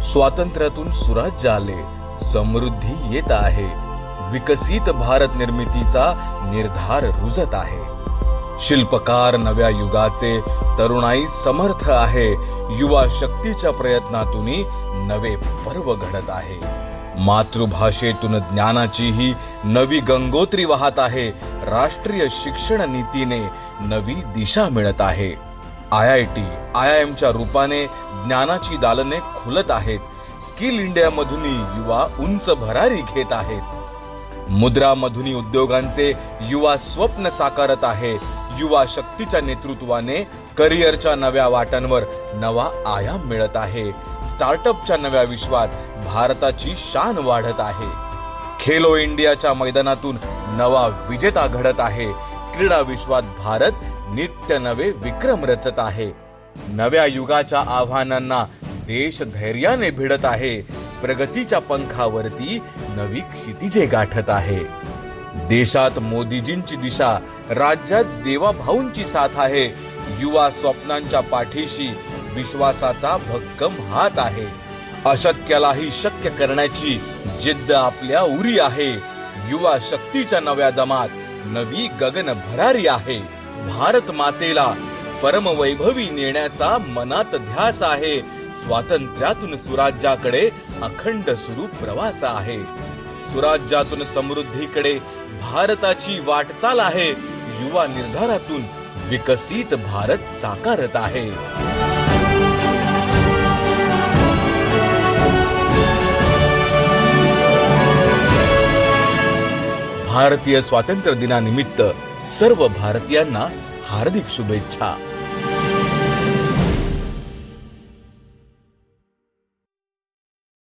स्वातंत्र्यातून सुराज्य आले, समृद्धी येत आहे, विकसित भारत निर्मितीचा निर्धार रुजत आहे. शिल्पकार नव्या युगाचे, तरुणाई समर्थ आहे, युवा शक्तीच्या प्रयत्नातून नवे पर्व घडत आहे. मातृभाषेतून ज्ञानाची ही नवी गंगोत्री वाहत आहे. राष्ट्रीय शिक्षण नीतीने नवी दिशा मिळत आहे. IIT, IIMच्या रूपाने ज्ञानाची दालने खुलत आहेत. स्किल इंडिया मधून युवा उंच भरारी घेत आहेत. मुद्रा मधून उद्योगांचे युवा स्वप्न साकारत आहे. युवा शक्तीच्या नेतृत्वाने करिअरच्या नव्या वाटांवर नवा आयाम मिळत आहे. स्टार्टअपच्या नव्या विश्वात भारताची शान वाढत आहे. खेलो इंडियाच्या मैदानातून नवा विजेता घडत आहे. क्रीडा विश्वात भारत नित्य नवे विक्रम रचत आहे. नव्या युगाच्या आव्हानांना देश धैर्याने भिडत आहे. प्रगतीच्या पंखावरती नवी क्षितिजे गाठत आहे. देशात मोदीजींची दिशा, राज्यात देवाभाऊंची साथ आहे. युवा स्वप्नांच्या पाठीशी विश्वासाचा भक्कम हात आहे. अशक्यालाही शक्य करण्याची जिद्द आपल्या उरी आहे. युवा शक्तीच्या नव्या दमात नवी गगन भरारी आहे. भारत मातेला परमवैभवी नेण्याचा मनात ध्यास आहे. स्वातंत्र्यातून सुराज्याकडे अखंड सुरू प्रवास आहे. सुराज्यातून समृद्धीकडे भारताची वाटचाल आहे. युवा निर्धारातून विकसित भारत साकारत आहे. भारतीय स्वातंत्र्य दिनानिमित्त सर्व भारतीयांना हार्दिक शुभेच्छा.